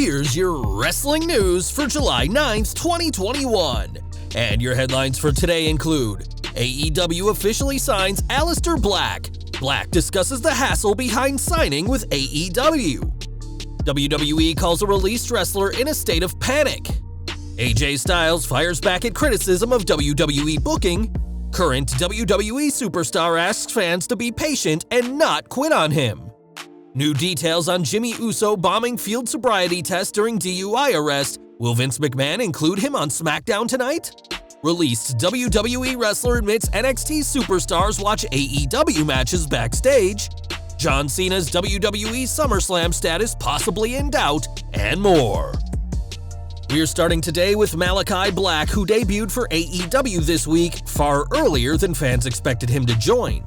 Here's your wrestling news for July 9th, 2021. And your headlines for today include: AEW officially signs Aleister Black. Black discusses the hassle behind signing with AEW. WWE calls a released wrestler in a state of panic. AJ Styles fires back at criticism of WWE booking. Current WWE superstar asks fans to be patient and not quit on him. New details on Jimmy Uso bombing field sobriety test during DUI arrest. Will Vince McMahon include him on Smackdown tonight? Released WWE wrestler admits NXT superstars watch AEW matches backstage. John Cena's WWE Summerslam status possibly in doubt, and more. We're starting today with Malachi Black, who debuted for AEW this week far earlier than fans expected him to join.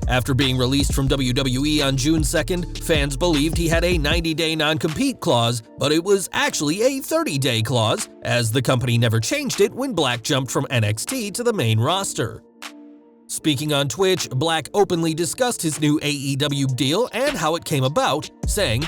After being released from WWE on June 2nd, fans believed he had a 90-day non-compete clause, but it was actually a 30-day clause, as the company never changed it when Black jumped from NXT to the main roster. Speaking on Twitch, Black openly discussed his new AEW deal and how it came about, saying,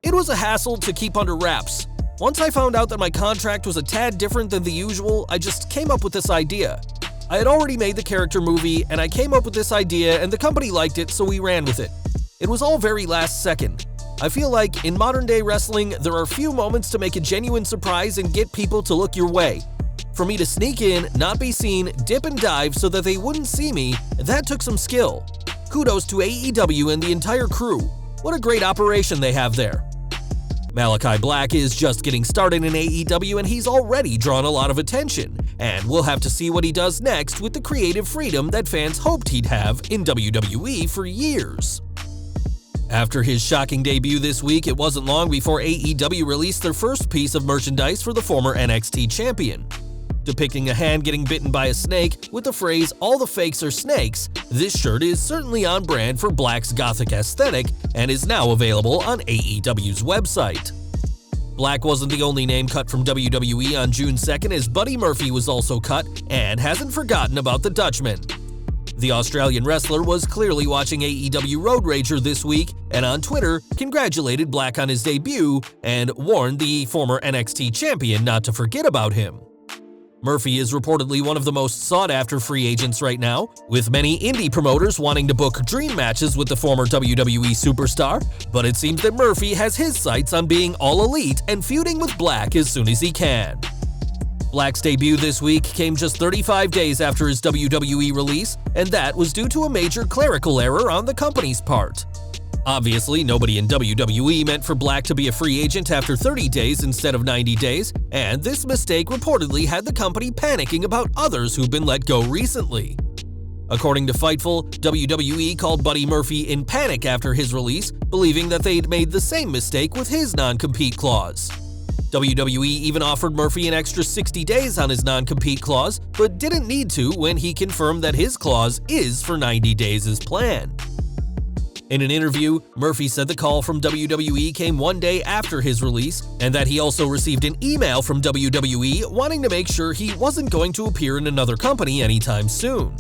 "It was a hassle to keep under wraps. Once I found out that my contract was a tad different than the usual, I just came up with this idea. I had already made the character movie, and I came up with this idea, and the company liked it, so we ran with it. It was all very last second. I feel like, in modern-day wrestling, there are few moments to make a genuine surprise and get people to look your way. For me to sneak in, not be seen, dip and dive so that they wouldn't see me, that took some skill. Kudos to AEW and the entire crew. What a great operation they have there." Malachi Black is just getting started in AEW, and he's already drawn a lot of attention, and we'll have to see what he does next with the creative freedom that fans hoped he'd have in WWE for years. After his shocking debut this week, it wasn't long before AEW released their first piece of merchandise for the former NXT champion. Depicting a hand getting bitten by a snake with the phrase "all the fakes are snakes," this shirt is certainly on brand for Black's gothic aesthetic and is now available on AEW's website. Black wasn't the only name cut from WWE on June 2nd, as Buddy Murphy was also cut and hasn't forgotten about the Dutchman. The Australian wrestler was clearly watching AEW Road Rager this week, and on Twitter congratulated Black on his debut and warned the former NXT champion not to forget about him. Murphy is reportedly one of the most sought-after free agents right now, with many indie promoters wanting to book dream matches with the former WWE superstar, but it seems that Murphy has his sights on being all elite and feuding with Black as soon as he can. Black's debut this week came just 35 days after his WWE release, and that was due to a major clerical error on the company's part. Obviously, nobody in WWE meant for Black to be a free agent after 30 days instead of 90 days, and this mistake reportedly had the company panicking about others who've been let go recently. According to Fightful, WWE called Buddy Murphy in panic after his release, believing that they'd made the same mistake with his non-compete clause. WWE even offered Murphy an extra 60 days on his non-compete clause, but didn't need to when he confirmed that his clause is for 90 days as planned. In an interview, Murphy said the call from WWE came one day after his release, and that he also received an email from WWE wanting to make sure he wasn't going to appear in another company anytime soon.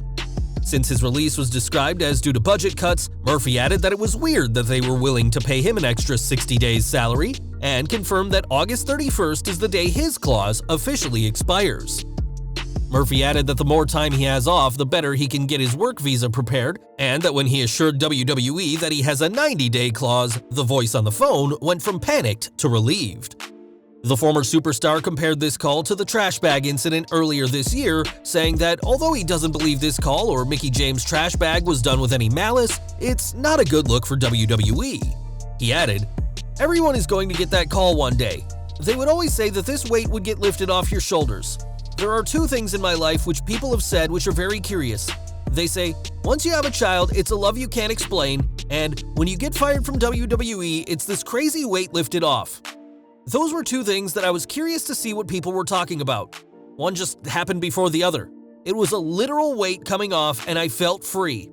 Since his release was described as due to budget cuts, Murphy added that it was weird that they were willing to pay him an extra 60 days' salary, and confirmed that August 31st is the day his clause officially expires. Murphy added that the more time he has off, the better he can get his work visa prepared, and that when he assured WWE that he has a 90-day clause, the voice on the phone went from panicked to relieved. The former superstar compared this call to the trash bag incident earlier this year, saying that although he doesn't believe this call or Mickie James' trash bag was done with any malice, it's not a good look for WWE. He added, "Everyone is going to get that call one day. They would always say that this weight would get lifted off your shoulders. There are two things in my life which people have said which are very curious. They say, once you have a child, it's a love you can't explain, and when you get fired from WWE, it's this crazy weight lifted off. Those were two things that I was curious to see what people were talking about. One just happened before the other. It was a literal weight coming off, and I felt free."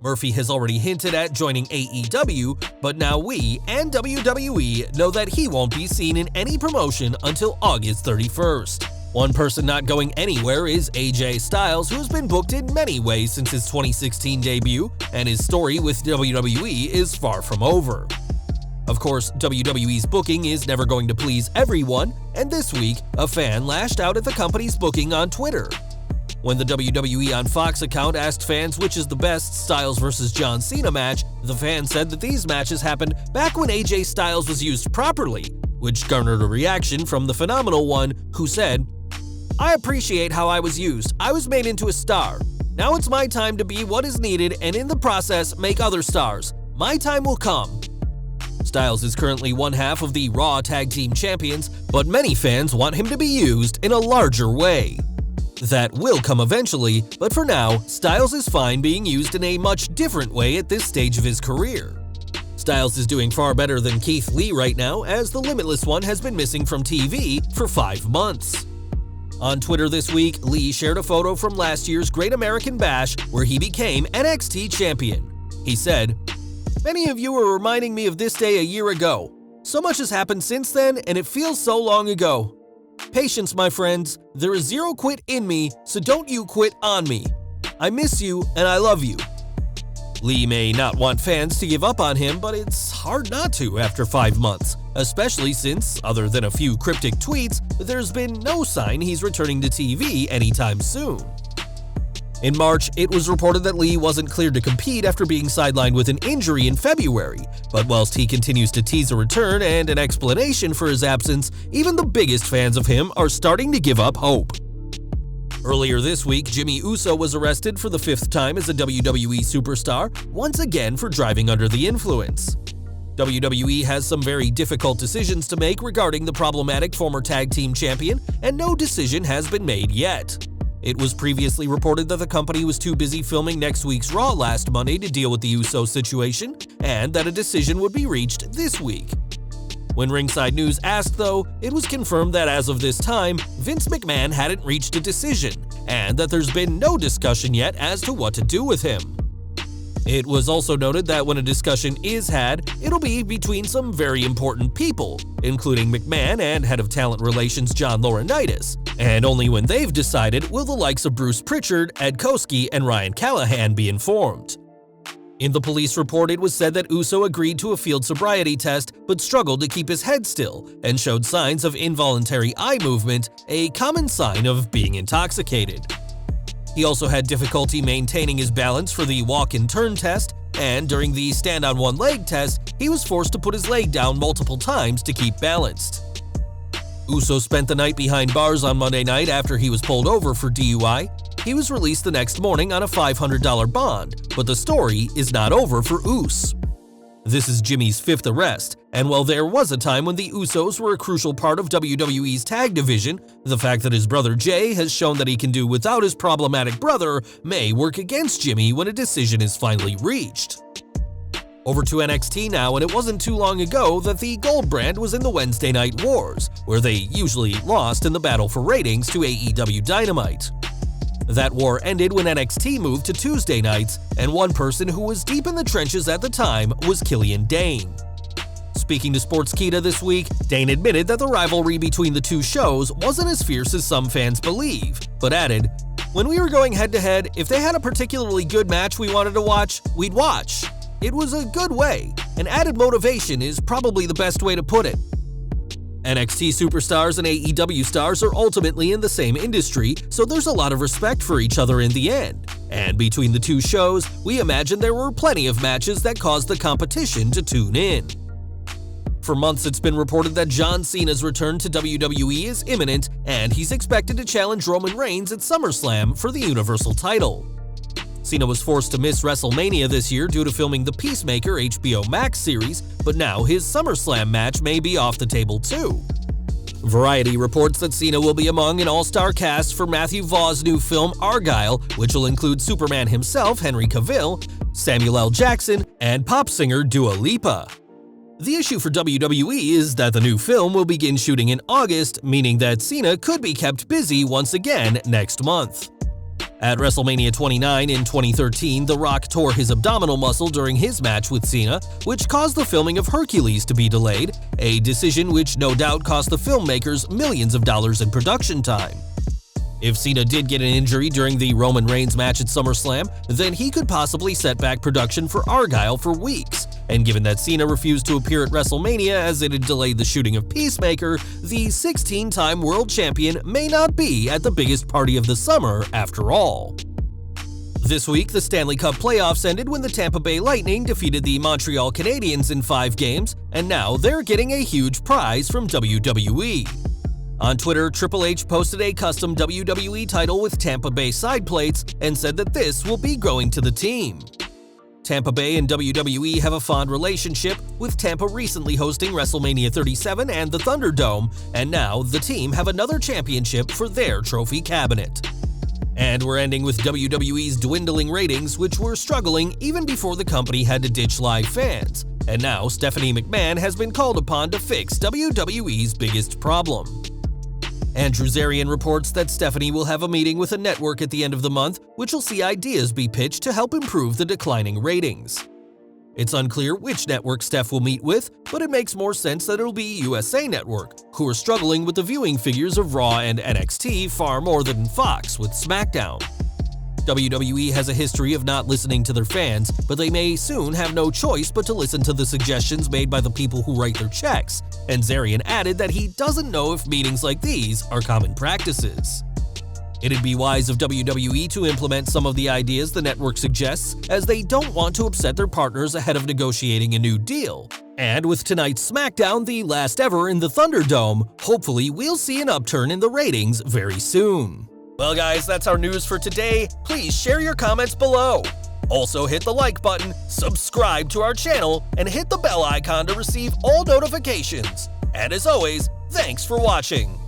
Murphy has already hinted at joining AEW, but now we and WWE know that he won't be seen in any promotion until August 31st. One person not going anywhere is AJ Styles, who's been booked in many ways since his 2016 debut, and his story with WWE is far from over. Of course, WWE's booking is never going to please everyone, and this week, a fan lashed out at the company's booking on Twitter. When the WWE on Fox account asked fans which is the best Styles vs. John Cena match, the fan said that these matches happened back when AJ Styles was used properly, which garnered a reaction from the Phenomenal One, who said, "I appreciate how I was used. I was made into a star. Now it's my time to be what is needed and in the process make other stars. My time will come." Styles is currently one half of the Raw Tag Team Champions, but many fans want him to be used in a larger way. That will come eventually, but for now, Styles is fine being used in a much different way at this stage of his career. Styles is doing far better than Keith Lee right now, as the Limitless One has been missing from TV for 5 months. On Twitter this week, Lee shared a photo from last year's Great American Bash where he became NXT champion. He said, "Many of you were reminding me of this day a year ago. So much has happened since then, and it feels so long ago. Patience, my friends. There is zero quit in me, so don't you quit on me. I miss you, and I love you." Lee may not want fans to give up on him, but it's hard not to after 5 months, especially since, other than a few cryptic tweets, there's been no sign he's returning to TV anytime soon. In March, it was reported that Lee wasn't cleared to compete after being sidelined with an injury in February, but whilst he continues to tease a return and an explanation for his absence, even the biggest fans of him are starting to give up hope. Earlier this week, Jimmy Uso was arrested for the 5th time as a WWE superstar, once again for driving under the influence. WWE has some very difficult decisions to make regarding the problematic former tag team champion, and no decision has been made yet. It was previously reported that the company was too busy filming next week's Raw last Monday to deal with the Uso situation, and that a decision would be reached this week. When Ringside News asked, though, it was confirmed that as of this time, Vince McMahon hadn't reached a decision, and that there's been no discussion yet as to what to do with him. It was also noted that when a discussion is had, it'll be between some very important people, including McMahon and Head of Talent Relations John Laurinaitis, and only when they've decided will the likes of Bruce Pritchard, Ed Koskey, and Ryan Callahan be informed. In the police report, it was said that Uso agreed to a field sobriety test but struggled to keep his head still and showed signs of involuntary eye movement, a common sign of being intoxicated. He also had difficulty maintaining his balance for the walk and turn test, and during the stand on one leg test, he was forced to put his leg down multiple times to keep balanced. Uso spent the night behind bars on Monday night after he was pulled over for DUI. He was released the next morning on a $500 bond, but the story is not over for Us. This is Jimmy's 5th arrest, and while there was a time when the Usos were a crucial part of WWE's tag division, the fact that his brother Jay has shown that he can do without his problematic brother may work against Jimmy when a decision is finally reached. Over to NXT now, and it wasn't too long ago that the Gold brand was in the Wednesday Night Wars, where they usually lost in the battle for ratings to AEW Dynamite. That war ended when NXT moved to Tuesday nights, and one person who was deep in the trenches at the time was Killian Dane. Speaking to Sportskeeda this week, Dane admitted that the rivalry between the two shows wasn't as fierce as some fans believe, but added, "When we were going head-to-head, if they had a particularly good match we wanted to watch, we'd watch. It was a good way, and added motivation is probably the best way to put it." NXT superstars and AEW stars are ultimately in the same industry, so there's a lot of respect for each other in the end. And between the two shows, we imagine there were plenty of matches that caused the competition to tune in. For months, it's been reported that John Cena's return to WWE is imminent, and he's expected to challenge Roman Reigns at Summerslam for the Universal title. Cena was forced to miss WrestleMania this year due to filming the Peacemaker HBO Max series, but now his SummerSlam match may be off the table too. Variety reports that Cena will be among an all-star cast for Matthew Vaughn's new film Argylle, which will include Superman himself, Henry Cavill, Samuel L. Jackson, and pop singer Dua Lipa. The issue for WWE is that the new film will begin shooting in August, meaning that Cena could be kept busy once again next month. At WrestleMania 29 in 2013, The Rock tore his abdominal muscle during his match with Cena, which caused the filming of Hercules to be delayed, a decision which no doubt cost the filmmakers millions of dollars in production time. If Cena did get an injury during the Roman Reigns match at SummerSlam, then he could possibly set back production for Argylle for weeks, And given that Cena refused to appear at WrestleMania as it had delayed the shooting of Peacemaker, the 16-time world champion may not be at the biggest party of the summer after all. This week, the Stanley Cup playoffs ended when the Tampa Bay Lightning defeated the Montreal Canadiens in 5 games, and now they're getting a huge prize from WWE. On Twitter, Triple H posted a custom WWE title with Tampa Bay side plates and said that this will be going to the team. Tampa Bay and WWE have a fond relationship, with Tampa recently hosting WrestleMania 37 and the Thunderdome, and now the team have another championship for their trophy cabinet. And we're ending with WWE's dwindling ratings, which were struggling even before the company had to ditch live fans. And now Stephanie McMahon has been called upon to fix WWE's biggest problem. Andrew Zarian reports that Stephanie will have a meeting with a network at the end of the month, which will see ideas be pitched to help improve the declining ratings. It's unclear which network Steph will meet with, but it makes more sense that it'll be USA Network, who are struggling with the viewing figures of Raw and NXT far more than Fox with Smackdown. WWE has a history of not listening to their fans, but they may soon have no choice but to listen to the suggestions made by the people who write their checks, and Zarian added that he doesn't know if meetings like these are common practices. It'd be wise of WWE to implement some of the ideas the network suggests, as they don't want to upset their partners ahead of negotiating a new deal. And with tonight's Smackdown, the last ever in the Thunderdome, hopefully we'll see an upturn in the ratings very soon. Well guys, that's our news for today. Please share your comments below. Also hit the like button, subscribe to our channel, and hit the bell icon to receive all notifications. And as always, thanks for watching.